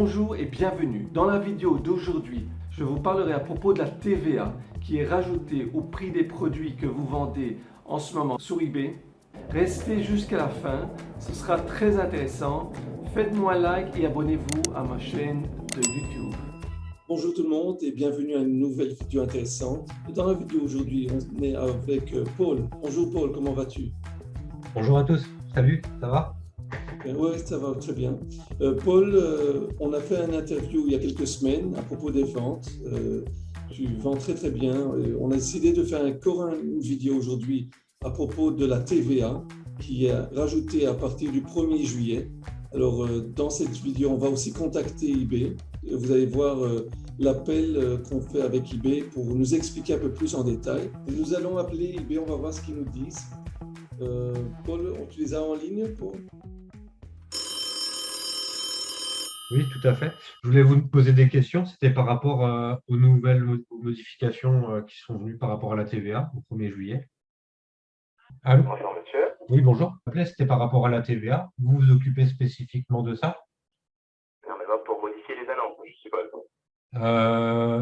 Bonjour et bienvenue. Dans la vidéo d'aujourd'hui, je vous parlerai à propos de la TVA qui est rajoutée au prix des produits que vous vendez en ce moment sur eBay. Restez jusqu'à la fin, ce sera très intéressant. Faites-moi un like et abonnez-vous à ma chaîne de YouTube. Bonjour tout le monde et bienvenue à une nouvelle vidéo intéressante. Dans la vidéo aujourd'hui, on est avec Paul. Bonjour Paul, comment vas-tu? Bonjour à tous, salut, ça va? Oui, ça va très bien. Paul, on a fait un interview il y a quelques semaines à propos des ventes. Tu vends très très bien. On a décidé de faire encore une vidéo aujourd'hui à propos de la TVA qui est rajoutée à partir du 1er juillet. Alors, dans cette vidéo, on va aussi contacter eBay. Vous allez voir l'appel qu'on fait avec eBay pour nous expliquer un peu plus en détail. Nous allons appeler eBay, on va voir ce qu'ils nous disent. Paul, tu les as en ligne, Paul? Oui, tout à fait. Je voulais vous poser des questions. C'était par rapport aux nouvelles modifications qui sont venues par rapport à la TVA au 1er juillet. Allô? Bonjour monsieur. Oui, bonjour. C'était par rapport à la TVA. Vous vous occupez spécifiquement de ça? Non mais pour modifier les annonces, je suppose.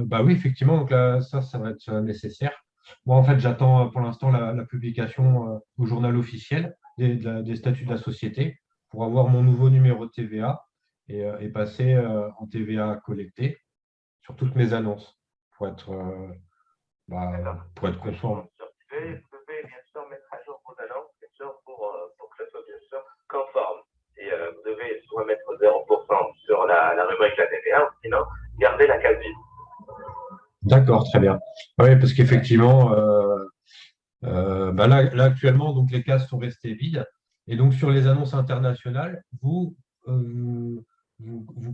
Bah oui, effectivement. Donc là, ça va être nécessaire. Moi, en fait, j'attends pour l'instant la publication au journal officiel des statuts de la société pour avoir mon nouveau numéro de TVA et passer en TVA collectée sur toutes mes annonces pour être, D'accord. pour être conforme. Vous devez bien sûr mettre à jour vos annonces, bien sûr, pour que ça soit bien sûr conforme. Et vous devez soit mettre 0% sur la rubrique de la TVA, ou sinon garder la case vide. D'accord, très bien. Oui, parce qu'effectivement, là, actuellement, donc, les cases sont restées vides. Et donc, sur les annonces internationales, vous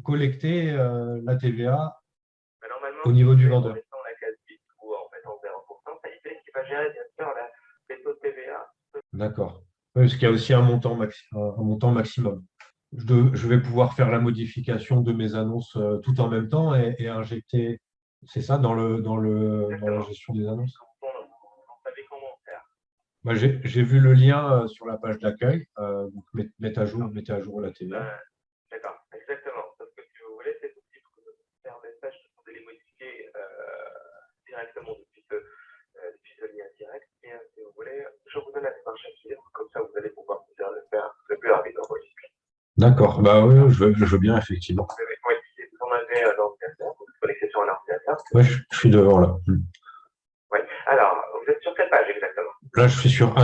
collectez la TVA Mais normalement, au si niveau vous du faites en vendeur. mettant la case vide ou en mettant 0%, ça y fait qui va gérer bien sûr les taux de TVA. D'accord. Oui, parce qu'il y a aussi un montant maximum. Je vais pouvoir faire la modification de mes annonces tout en même temps et injecter, c'est ça, dans la Exactement. gestion des annonces. Vous savez comment faire. Moi, j'ai vu le lien sur la page d'accueil, donc mettez à jour la TVA. D'accord, exactement. Parce que si vous voulez, c'est possible de faire des tâches de les modifier directement depuis ce lien direct. Et si vous voulez, je vous donne la démarche à suivre. Comme ça, vous allez pouvoir le faire le plus rapidement possible. D'accord, bah oui, je veux bien, effectivement. Oui, si vous en avez un ordinateur, vous êtes connecté sur un ordinateur. Ouais, je suis devant là. Oui. Alors, vous êtes sur quelle page exactement? Là, je fais sur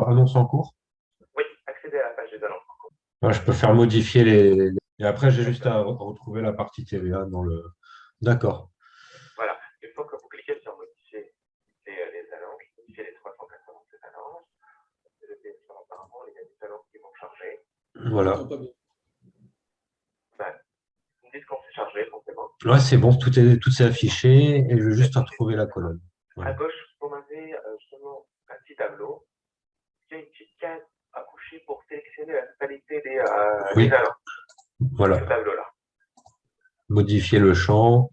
annonce en cours. Oui, accédez à la page des annonces. Là, je peux faire modifier et après, j'ai juste à retrouver la partie TVA dans le. D'accord. Voilà. Une fois que vous cliquez sur modifier les annonces, modifier les 387 annonces, vous allez bien sûr apparemment, il y a des annonces qui vont charger. Voilà. Ben, vous me dites quand c'est chargé, forcément. Ouais, c'est bon, tout s'est affiché et je vais juste retrouver la colonne. À gauche, vous avez justement un petit tableau. Il y a une petite case à coucher pour sélectionner la totalité Oui. des annonces. Voilà. Ce tableau-là. Modifier le champ.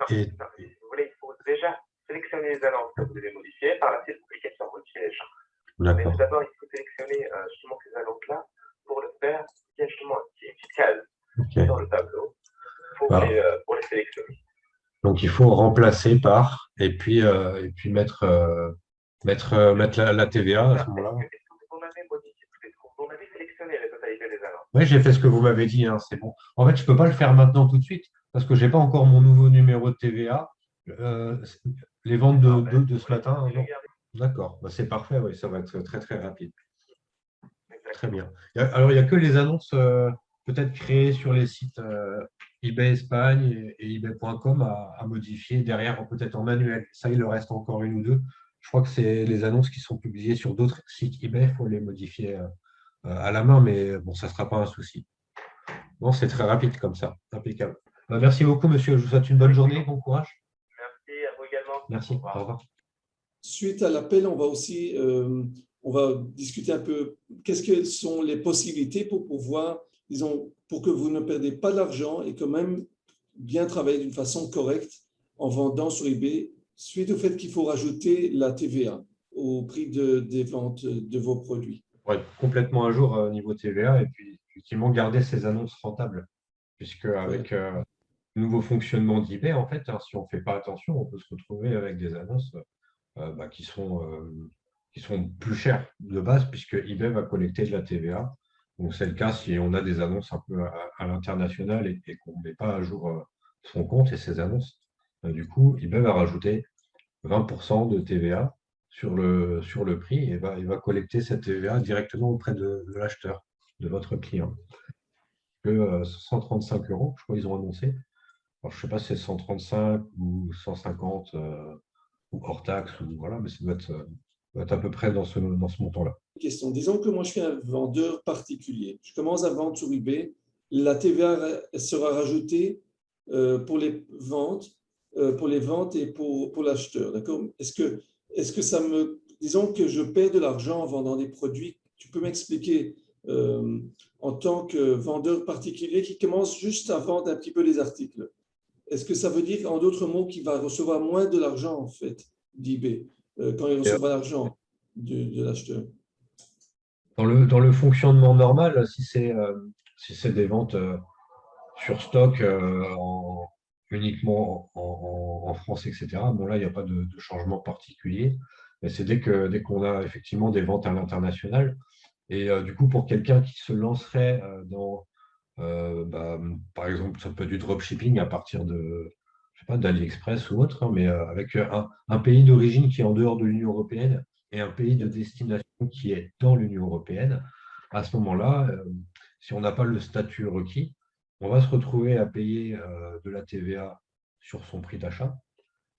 Non, Et si vous voulez, il faut déjà sélectionner les annonces que vous devez modifier. Par la suite, vous cliquez sur modifier les champs. Mais d'accord. tout d'abord, il faut sélectionner justement ces annonces-là. Pour le faire, il y a justement une petite case sur le tableau pour les sélectionner. Donc il faut remplacer par et puis mettre la TVA à ce moment-là. Est-ce que vous m'avez modifié, vous m'avez sélectionné la totalité des annonces? Oui, j'ai fait ce que vous m'avez dit, hein, c'est bon. En fait, je ne peux pas le faire maintenant tout de suite parce que je n'ai pas encore mon nouveau numéro de TVA. Euh, les ventes de ce matin, non. D'accord, bah, c'est parfait, oui, ça va être très très rapide. Très bien. Alors, il n'y a que les annonces peut-être créées sur les sites eBay Espagne et eBay.com à modifier derrière, peut-être en manuel. Ça, il en reste encore une ou deux. Je crois que c'est les annonces qui sont publiées sur d'autres sites eBay, il faut les modifier à la main, mais bon, ça ne sera pas un souci. Bon, c'est très rapide comme ça, impeccable. Merci beaucoup, monsieur. Je vous souhaite une bonne journée, bon courage. Merci à vous également. Merci, au revoir. Suite à l'appel, on va aussi on va discuter un peu quelles sont les possibilités pour pouvoir, disons, pour que vous ne perdez pas d'argent et quand même bien travailler d'une façon correcte en vendant sur eBay, suite au fait qu'il faut rajouter la TVA au prix des ventes de vos produits. Pour être complètement à jour au niveau TVA et puis effectivement garder ces annonces rentables. puisque Ouais. avec le nouveau fonctionnement d'eBay, en fait, hein, si on ne fait pas attention, on peut se retrouver avec des annonces qui sont plus chères de base, puisque eBay va collecter de la TVA. Donc, c'est le cas si on a des annonces un peu à l'international et qu'on ne met pas à jour son compte et ses annonces. Du coup, eBay va rajouter 20% de TVA sur le prix et il va collecter cette TVA directement auprès de l'acheteur, de votre client. Que 135 euros, je crois qu'ils ont annoncé. Alors, je ne sais pas si c'est 135 ou 150 ou hors taxe, ou voilà, mais ça doit être à peu près dans ce montant-là. Question. Disons que moi, je suis un vendeur particulier. Je commence à vendre sur eBay. La TVA sera rajoutée pour les ventes, et pour l'acheteur. D'accord? Est-ce que ça me. Disons que je perds de l'argent en vendant des produits. Tu peux m'expliquer en tant que vendeur particulier qui commence juste à vendre un petit peu des articles. Est-ce que ça veut dire, en d'autres mots, qu'il va recevoir moins de l'argent, en fait, d'eBay, quand il Et, recevra l'argent de l'acheteur? dans le fonctionnement normal, si c'est des ventes sur stock uniquement en France, etc., bon là, il n'y a pas de changement particulier. Mais c'est dès qu'on a effectivement des ventes à l'international. Et du coup, pour quelqu'un qui se lancerait par exemple, ça peut être du dropshipping à partir je sais pas, d'AliExpress ou autre, hein, mais avec un pays d'origine qui est en dehors de l'Union européenne et un pays de destination qui est dans l'Union européenne, à ce moment-là, si on n'a pas le statut requis, on va se retrouver à payer de la TVA sur son prix d'achat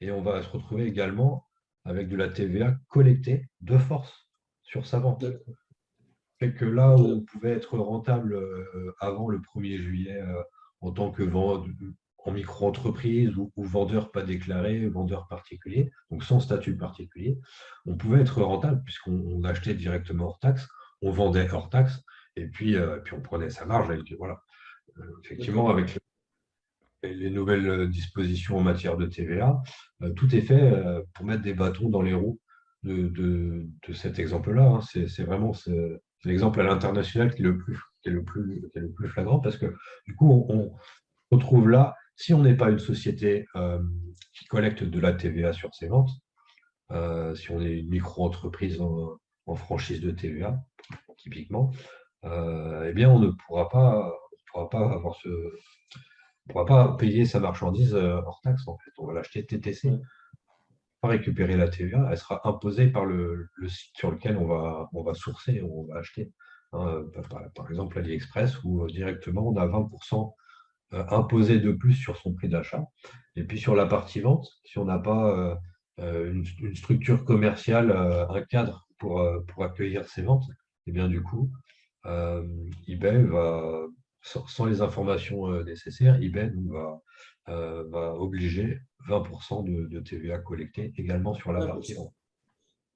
et on va se retrouver également avec de la TVA collectée de force sur sa vente. D'accord. Fait que là Ok. où on pouvait être rentable avant le 1er juillet en tant que en micro-entreprise ou vendeur pas déclaré, vendeur particulier, donc sans statut particulier, on pouvait être rentable puisqu'on achetait directement hors taxe, on vendait hors taxe et puis on prenait sa marge. Voilà. Effectivement, D'accord. avec les nouvelles dispositions en matière de TVA, tout est fait pour mettre des bâtons dans les roues de cet exemple-là, hein. C'est l'exemple à l'international qui est le plus flagrant parce que du coup, on retrouve là, si on n'est pas une société qui collecte de la TVA sur ses ventes, si on est une micro-entreprise en franchise de TVA, typiquement, eh bien, on ne pourra pas payer sa marchandise hors taxe, en fait. On va l'acheter TTC, Ouais. pas récupérer la TVA, elle sera imposée par le site sur lequel on va sourcer, on va acheter. Hein, par exemple, AliExpress, où directement on a 20% imposé de plus sur son prix d'achat. Et puis sur la partie vente, si on n'a pas une structure commerciale, un cadre pour accueillir ces ventes, et bien du coup, euh, eBay va, sans les informations nécessaires, eBay nous va obliger 20% de TVA collectée également sur la partie 1%. vente.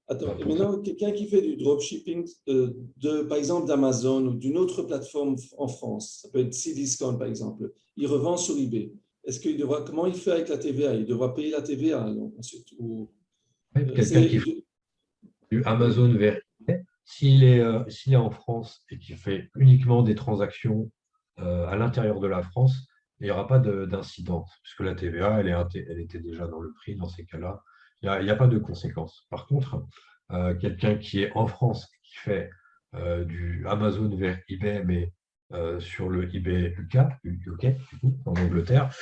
Attends, et Pour ça, maintenant, quelqu'un qui fait du dropshipping, par exemple, d'Amazon ou d'une autre plateforme en France, ça peut être Cdiscount, par exemple, il revend sur eBay. Comment il fait avec la TVA? Il devra payer la TVA, alors, ensuite. quelqu'un qui fait du Oui, Amazon vers eBay, s'il est en France et qu'il fait uniquement des transactions à l'intérieur de la France, il n'y aura pas d'incident, puisque la TVA, elle était déjà dans le prix. Dans ces cas-là, il n'y a pas de conséquences. Par contre, quelqu'un qui est en France, qui fait du Amazon vers eBay, mais sur le eBay UK, du coup, en Angleterre,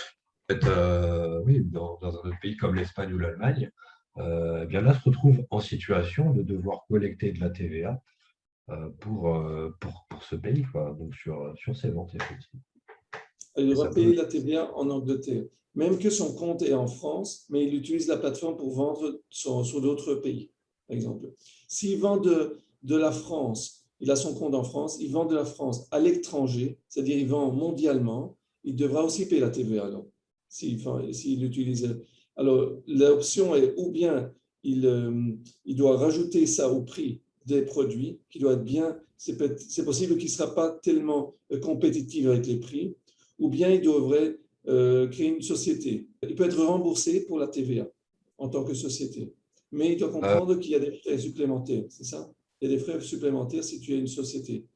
peut-être oui, dans un autre pays comme l'Espagne ou l'Allemagne, eh bien là se retrouve en situation de devoir collecter de la TVA pour ce pays, quoi, donc sur ses ventes, effectivement. il Et ça devra peut. payer la TVA en Angleterre. Même que son compte est en France, mais il utilise la plateforme pour vendre sur d'autres pays, par exemple. S'il vend de la France, il a son compte en France, il vend de la France à l'étranger, c'est-à-dire il vend mondialement, il devra aussi payer la TVA alors, s'il utilise. Alors, l'option est ou bien il doit rajouter ça au prix des produits, qui doit être bien, c'est possible qu'il ne sera pas tellement compétitif avec les prix, ou bien il devrait créer une société. Il peut être remboursé pour la TVA en tant que société, mais il doit Euh, comprendre qu'il y a des frais supplémentaires, c'est ça? Il y a des frais supplémentaires si tu es une société.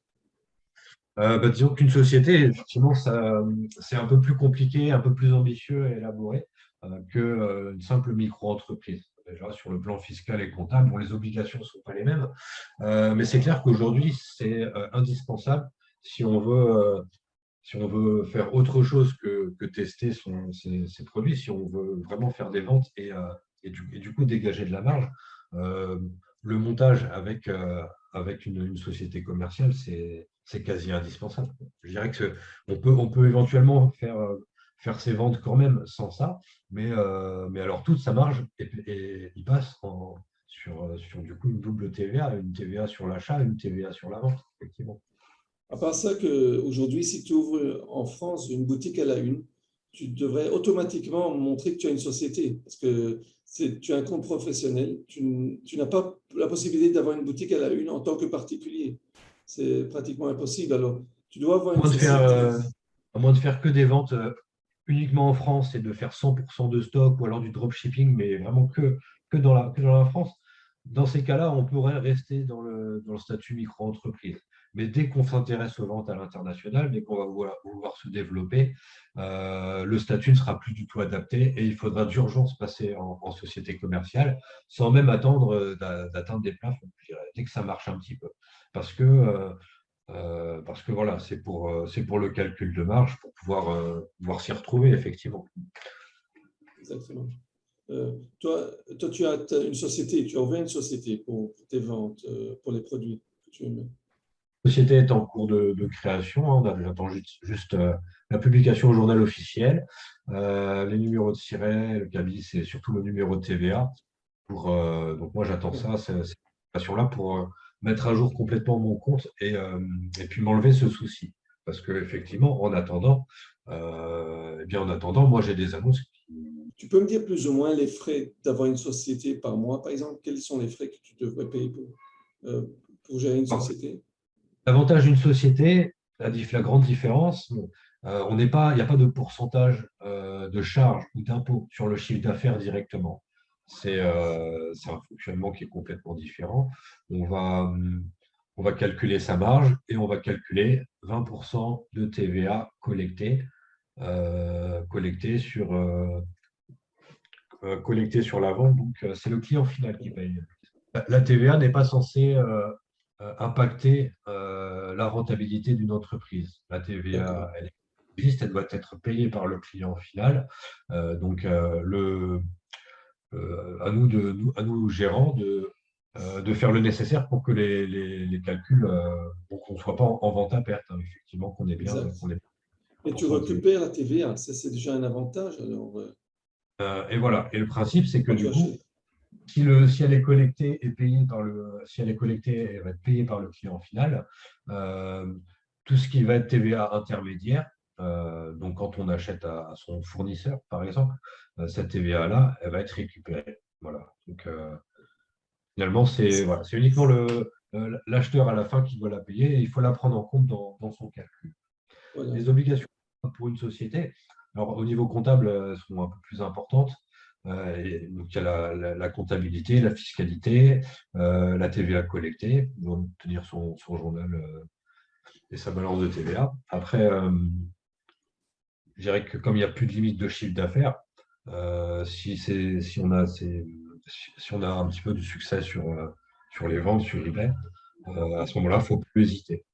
Disons qu'une société, effectivement, c'est un peu plus compliqué, un peu plus ambitieux et élaboré qu'une simple micro-entreprise. Déjà, sur le plan fiscal et comptable, bon, les obligations ne sont pas les mêmes, mais c'est clair qu'aujourd'hui, c'est indispensable si on veut faire autre chose que tester ses produits, si on veut vraiment faire des ventes et du coup dégager de la marge. euh, le montage avec une société commerciale, c'est quasi indispensable. Je dirais que on peut éventuellement faire ses ventes quand même sans ça, mais alors toute sa marge il passe sur du coup une double TVA, une TVA sur l'achat et une TVA sur la vente, effectivement. À part ça, qu'aujourd'hui, si tu ouvres en France une boutique à la une, tu devrais automatiquement montrer que tu as une société parce que tu as un compte professionnel. Tu n'as pas la possibilité d'avoir une boutique à la une en tant que particulier. C'est pratiquement impossible. Alors, tu dois avoir À une moins de faire, société. à moins de faire que des ventes uniquement en France et de faire 100% de stock ou alors du dropshipping, mais vraiment que dans la France, dans ces cas-là, on pourrait rester dans le statut micro-entreprise. Mais dès qu'on s'intéresse aux ventes à l'international, dès qu'on va vouloir se développer, le statut ne sera plus du tout adapté et il faudra d'urgence passer en société commerciale sans même attendre d'atteindre des plafonds, je dirais, dès que ça marche un petit peu. Parce que voilà, c'est pour le calcul de marge, pour pouvoir s'y retrouver, effectivement. Exactement. Toi, tu as une société, tu as ouvert une société pour tes ventes, pour les produits que tu émets. La société est en cours de création, hein. J'attends juste la publication au journal officiel, les numéros de siret, le cabis et surtout le numéro de TVA. Donc moi, j'attends ça, cette création-là, pour mettre à jour complètement mon compte et puis m'enlever ce souci. Parce qu'effectivement, en attendant, moi, j'ai des annonces. Tu peux me dire plus ou moins les frais d'avoir une société par mois, par exemple? Quels sont les frais que tu devrais payer pour gérer une société? L'avantage d'une société, la grande différence, bon, il n'y a pas de pourcentage de charges ou d'impôts sur le chiffre d'affaires directement. C'est un fonctionnement qui est complètement différent. On va, hum, on va calculer sa marge et on va calculer 20% de TVA collecté sur la vente. Donc, c'est le client final qui paye. La TVA n'est pas censée impacter la rentabilité d'une entreprise. La D'accord. TVA, elle existe, elle doit être payée par le client final. Donc, à nous gérants de faire le nécessaire pour que les calculs, pour qu'on ne soit pas en vente à perte, hein, effectivement, qu'on est bien, Exact. qu'on est Et tu 100% de TVA. récupères la TVA, ça c'est déjà un avantage. Alors, Et voilà. Et le principe, c'est que quand tu du coup, achètes. si elle est collectée et payée si elle est collectée, elle va être payée par le client final. Euh, Tout ce qui va être TVA intermédiaire, donc quand on achète à son fournisseur, par exemple, cette TVA-là, elle va être récupérée. Voilà. Donc, finalement, c'est uniquement l'acheteur à la fin qui doit la payer et il faut la prendre en compte dans son calcul. Voilà. Les obligations pour une société, alors au niveau comptable, elles sont un peu plus importantes. Et donc, il y a la comptabilité, la fiscalité, la TVA collectée, donc tenir son journal et sa balance de TVA. Après, je dirais que comme il n'y a plus de limite de chiffre d'affaires, si on a un petit peu de succès sur les ventes, sur eBay, à ce moment-là, il ne faut plus hésiter.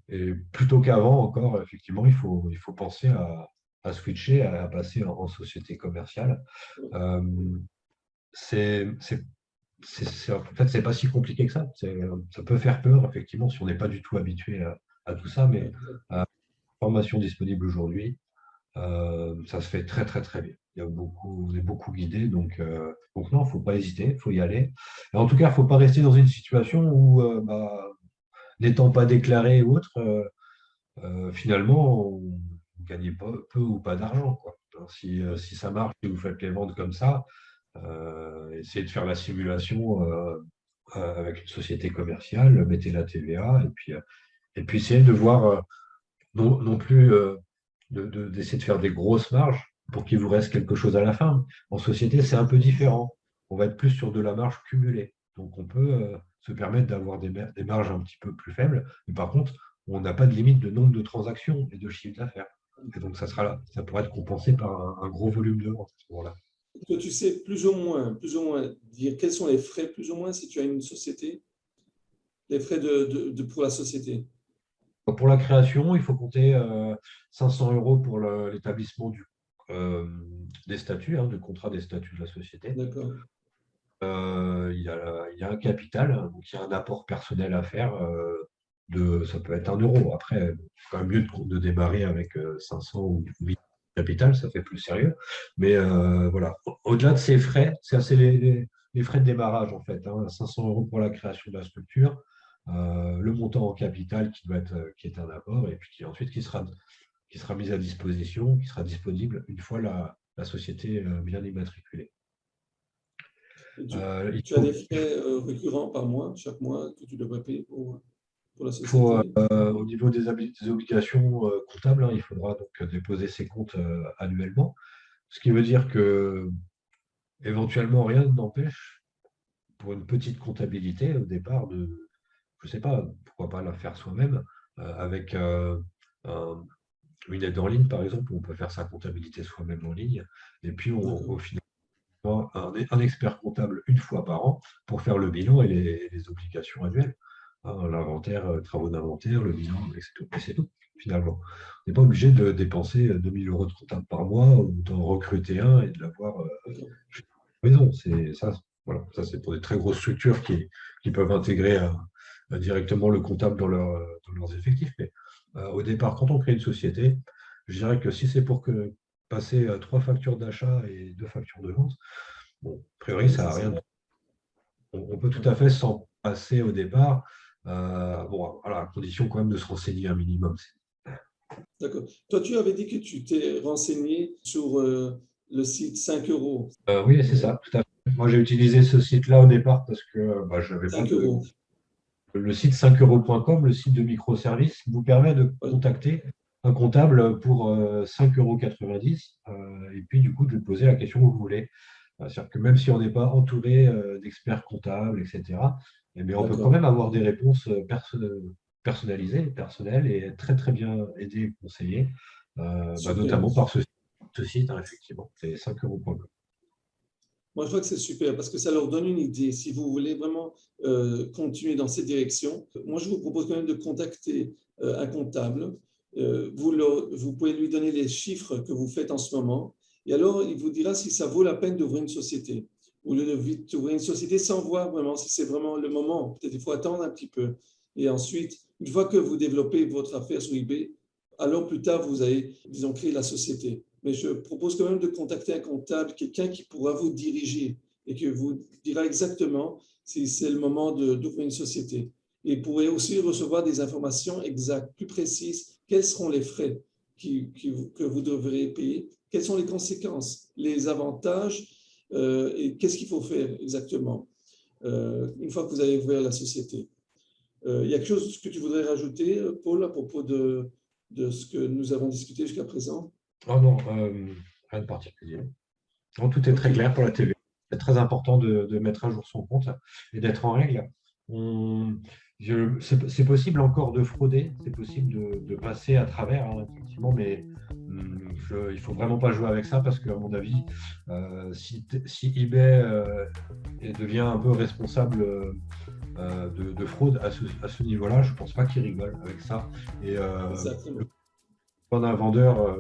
Et plutôt qu'avant encore, effectivement, il faut penser à switcher, à passer en société commerciale. Euh, en fait, c'est pas si compliqué que ça. Ça peut faire peur, effectivement, si on n'est pas du tout habitué à tout ça, mais formation disponible aujourd'hui, ça se fait très, très, très bien. On est beaucoup guidé, donc non, il ne faut pas hésiter, il faut y aller. Et en tout cas, il ne faut pas rester dans une situation où, n'étant pas déclaré ou autre, finalement, on gagne peu ou pas d'argent, quoi. Alors, si ça marche et vous faites les ventes comme ça, essayez de faire la simulation avec une société commerciale, mettez la TVA et puis essayez de voir non plus d'essayer de faire des grosses marges pour qu'il vous reste quelque chose à la fin. En société, c'est un peu différent. On va être plus sur de la marge cumulée. Donc, on peut se permettre d'avoir des marges un petit peu plus faibles. Mais par contre, on n'a pas de limite de nombre de transactions et de chiffre d'affaires. Et donc, ça pourrait être compensé par un gros volume de vente à ce moment-là. Que tu sais plus ou moins dire quels sont les frais, plus ou moins, si tu as une société, les frais pour la société. Pour la création, il faut compter 500 € pour l'établissement des statuts, du contrat des statuts de la société. D'accord. Il y a un capital, donc il y a un apport personnel à faire. Ça peut être 1 euro. Après, c'est quand même mieux de démarrer avec 500 ou 1000 capital, ça fait plus sérieux. Mais voilà, au-delà de ces frais, c'est les frais de démarrage en fait. 500 € pour la création de la structure, le montant en capital qui est un apport, et puis ensuite qui sera mis à disposition, qui sera disponible une fois la société bien immatriculée. Tu as des frais récurrents par mois, chaque mois, que tu devrais payer pour la société? Au niveau des obligations comptables, il faudra donc déposer ses comptes annuellement, ce qui veut dire que éventuellement rien n'empêche pour une petite comptabilité au départ je ne sais pas, pourquoi pas la faire soi-même avec une aide en ligne par exemple, où on peut faire sa comptabilité soi-même en ligne, et puis au final un expert comptable une fois par an pour faire le bilan et les obligations annuelles. L'inventaire, travaux d'inventaire, le bilan, et c'est tout, finalement. On n'est pas obligé de dépenser 2000 € de comptable par mois ou d'en recruter un et de l'avoir chez la maison. Voilà, ça c'est pour des très grosses structures qui peuvent intégrer directement le comptable dans leurs effectifs. Mais au départ, quand on crée une société, je dirais que si c'est pour passer 3 factures d'achat et 2 factures de vente, bon, a priori, ça n'a rien de... On peut tout à fait s'en passer au départ. Bon, voilà, à condition quand même de se renseigner un minimum. D'accord. Toi, tu avais dit que tu t'es renseigné sur le site 5 €. Oui, c'est ça, tout à fait. Moi, j'ai utilisé ce site-là au départ parce que je n'avais pas 5 €. Le site 5euros.com, le site de microservices, vous permet de contacter un comptable pour 5,90 €. Et puis, du coup, de lui poser la question que vous voulez. C'est-à-dire que même si on n'est pas entouré d'experts comptables, etc., eh bien, on peut quand même avoir des réponses personnalisées, personnelles, et être très, très bien aidé et conseillé, notamment par ce site, effectivement, c'est 5euros.com. Moi, je crois que c'est super parce que ça leur donne une idée. Si vous voulez vraiment continuer dans cette direction, moi, je vous propose quand même de contacter un comptable. Vous pouvez lui donner les chiffres que vous faites en ce moment. Et alors, il vous dira si ça vaut la peine d'ouvrir une société. Ou d'ouvrir une société sans voir vraiment si c'est vraiment le moment. Peut-être il faut attendre un petit peu. Et ensuite, une fois que vous développez votre affaire sur eBay, alors plus tard, vous allez, disons, créer la société. Mais je propose quand même de contacter un comptable, quelqu'un qui pourra vous diriger et qui vous dira exactement si c'est le moment d'ouvrir une société. Et vous pourrez aussi recevoir des informations exactes, plus précises. Quels seront les frais que vous devrez payer? Quelles sont les conséquences, les avantages et qu'est-ce qu'il faut faire exactement une fois que vous avez ouvert la société? Il y a quelque chose que tu voudrais rajouter, Paul, à propos de ce que nous avons discuté jusqu'à présent? Oh non, rien de particulier. Non, tout est très clair pour la TV. C'est très important de mettre à jour son compte et d'être en règle. C'est possible encore de frauder, c'est possible de passer à travers, effectivement, mais il ne faut vraiment pas jouer avec ça parce qu'à mon avis, si eBay devient un peu responsable de fraude à ce niveau-là, je ne pense pas qu'il rigole avec ça. Et un vendeur,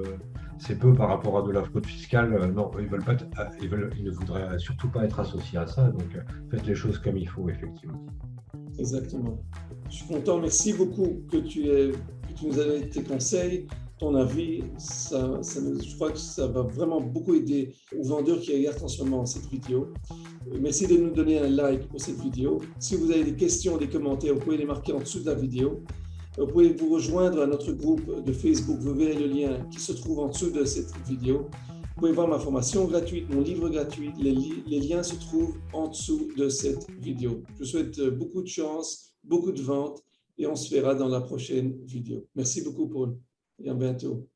c'est peu par rapport à de la fraude fiscale. Non, ils ne voudraient surtout pas être associés à ça. Donc, faites les choses comme il faut, effectivement. Exactement. Je suis content. Merci beaucoup que tu nous as donné tes conseils, ton avis. Je crois que ça va vraiment beaucoup aider aux vendeurs qui regardent en ce moment cette vidéo. Merci de nous donner un like pour cette vidéo. Si vous avez des questions, des commentaires, vous pouvez les marquer en dessous de la vidéo. Vous pouvez vous rejoindre à notre groupe de Facebook. Vous verrez le lien qui se trouve en dessous de cette vidéo. Vous pouvez voir ma formation gratuite, mon livre gratuit. Les liens se trouvent en dessous de cette vidéo. Je vous souhaite beaucoup de chance, beaucoup de ventes et on se verra dans la prochaine vidéo. Merci beaucoup, Paul, et à bientôt.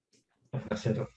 Merci à toi.